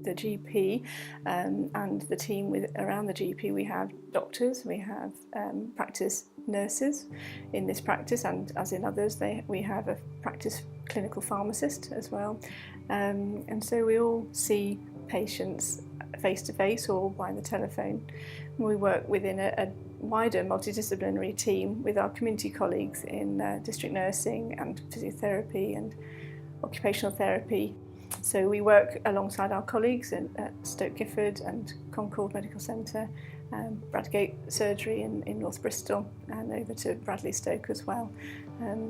the GP and the team around the GP. We have doctors, we have practice nurses in this practice, and as in others, we have a practice clinical pharmacist as well. And so we all see patients face to face or by the telephone. We work within a wider multidisciplinary team with our community colleagues in district nursing and physiotherapy and occupational therapy. So we work alongside our colleagues at Stoke Gifford and Concord Medical Centre, Bradgate Surgery in North Bristol, and over to Bradley Stoke as well.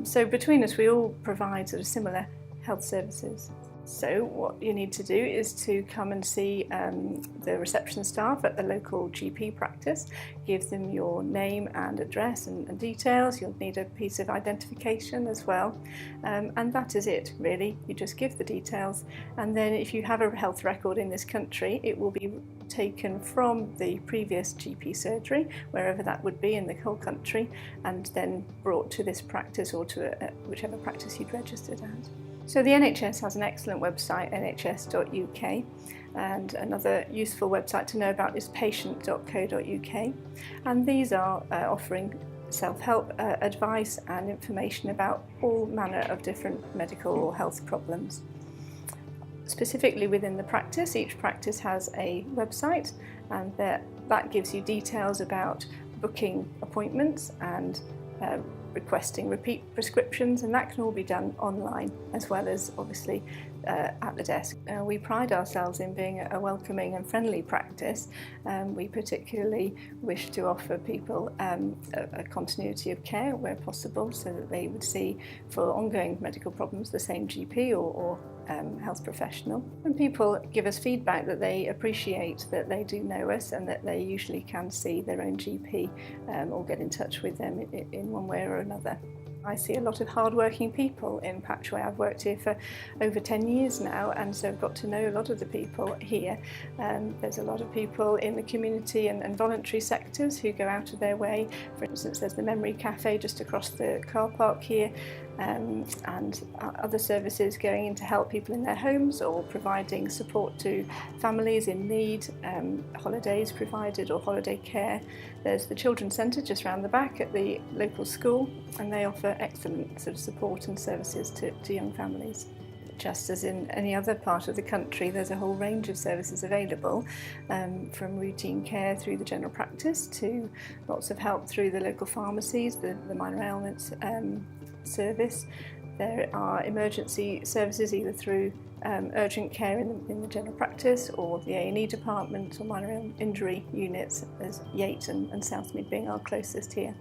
So between us we all provide sort of similar health services. So what you need to do is to come and see the reception staff at the local GP practice, give them your name and address and details. You'll need a piece of identification as well, and that is it really. You just give the details, and then if you have a health record in this country, it will be taken from the previous GP surgery, wherever that would be in the whole country, and then brought to this practice or to whichever practice you'd registered at. So the NHS has an excellent website, nhs.uk, and another useful website to know about is patient.co.uk, and these are offering self-help advice and information about all manner of different medical or health problems. Specifically within the practice, each practice has a website, and that gives you details about booking appointments and requesting repeat prescriptions, and that can all be done online as well as obviously at the desk. We pride ourselves in being a welcoming and friendly practice. We particularly wish to offer people a continuity of care where possible, so that they would see for ongoing medical problems the same GP or health professional. And people give us feedback that they appreciate that they do know us and that they usually can see their own GP or get in touch with them in one way or another. I see a lot of hard-working people in Patchway. I've worked here for over 10 years now, and so I've got to know a lot of the people here. There's a lot of people in the community and voluntary sectors who go out of their way. For instance, there's the Memory Cafe just across the car park here, and other services going in to help people in their homes or providing support to families in need, holidays provided or holiday care. There's the Children's Centre just round the back at the local school, and they offer excellent sort of support and services to young families. Just as in any other part of the country, there's a whole range of services available, from routine care through the general practice to lots of help through the local pharmacies, the minor ailments service. There are emergency services either through urgent care in the general practice or the A&E department or minor injury units, as Yate and Southmead being our closest here.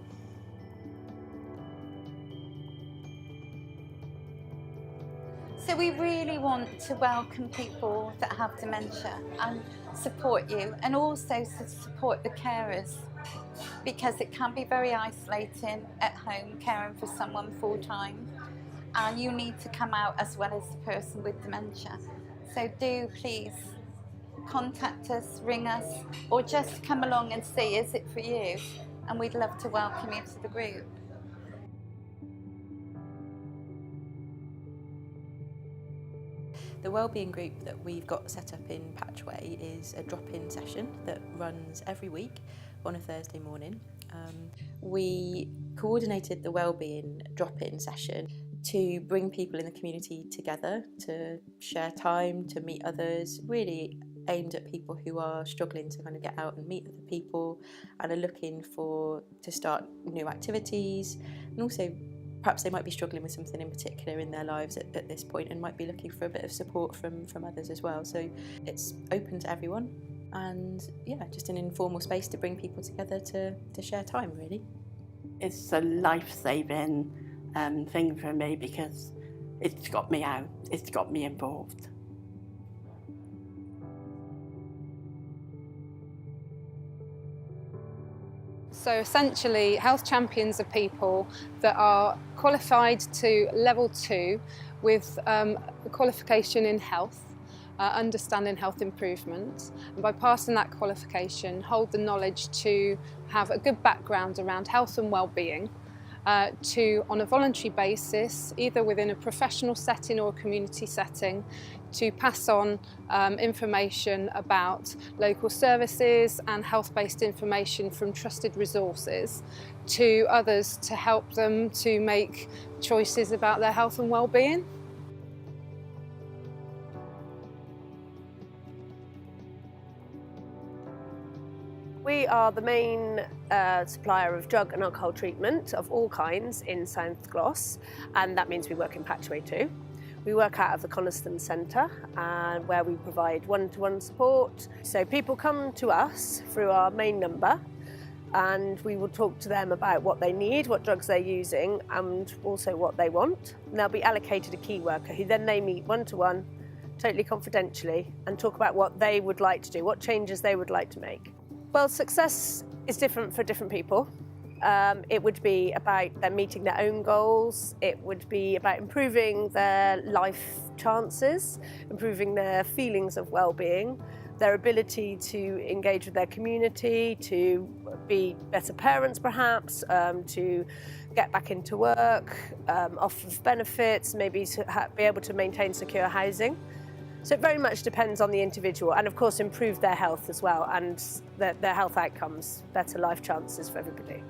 So we really want to welcome people that have dementia and support you, and also to support the carers, because it can be very isolating at home caring for someone full time, and you need to come out as well as the person with dementia. So do please contact us, ring us, or just come along and see, is it for you? And we'd love to welcome you to the group. The Wellbeing group that we've got set up in Patchway is a drop-in session that runs every week on a Thursday morning. We coordinated the Wellbeing drop-in session to bring people in the community together, to share time, to meet others, really aimed at people who are struggling to kind of get out and meet other people and are looking to start new activities, and also perhaps they might be struggling with something in particular in their lives at this point and might be looking for a bit of support from others as well. So it's open to everyone, and yeah, just an informal space to bring people together to share time, really. It's a life-saving thing for me because it's got me out, it's got me involved. So essentially, health champions are people that are qualified to level 2 with a qualification in health, understanding health improvement, and by passing that qualification hold the knowledge to have a good background around health and well-being, to, on a voluntary basis, either within a professional setting or a community setting, to pass on information about local services and health-based information from trusted resources to others to help them to make choices about their health and well-being. We are the main supplier of drug and alcohol treatment of all kinds in South Gloss, and that means we work in Patchway too. We work out of the Coniston Centre, where we provide one-to-one support. So people come to us through our main number, and we will talk to them about what they need, what drugs they're using, and also what they want. And they'll be allocated a key worker who then they meet one-to-one, totally confidentially, and talk about what they would like to do, what changes they would like to make. Well, success is different for different people. It would be about them meeting their own goals. It would be about improving their life chances, improving their feelings of well-being, their ability to engage with their community, to be better parents perhaps, to get back into work, off of benefits, maybe to be able to maintain secure housing. So it very much depends on the individual, and of course improve their health as well, and their health outcomes, better life chances for everybody.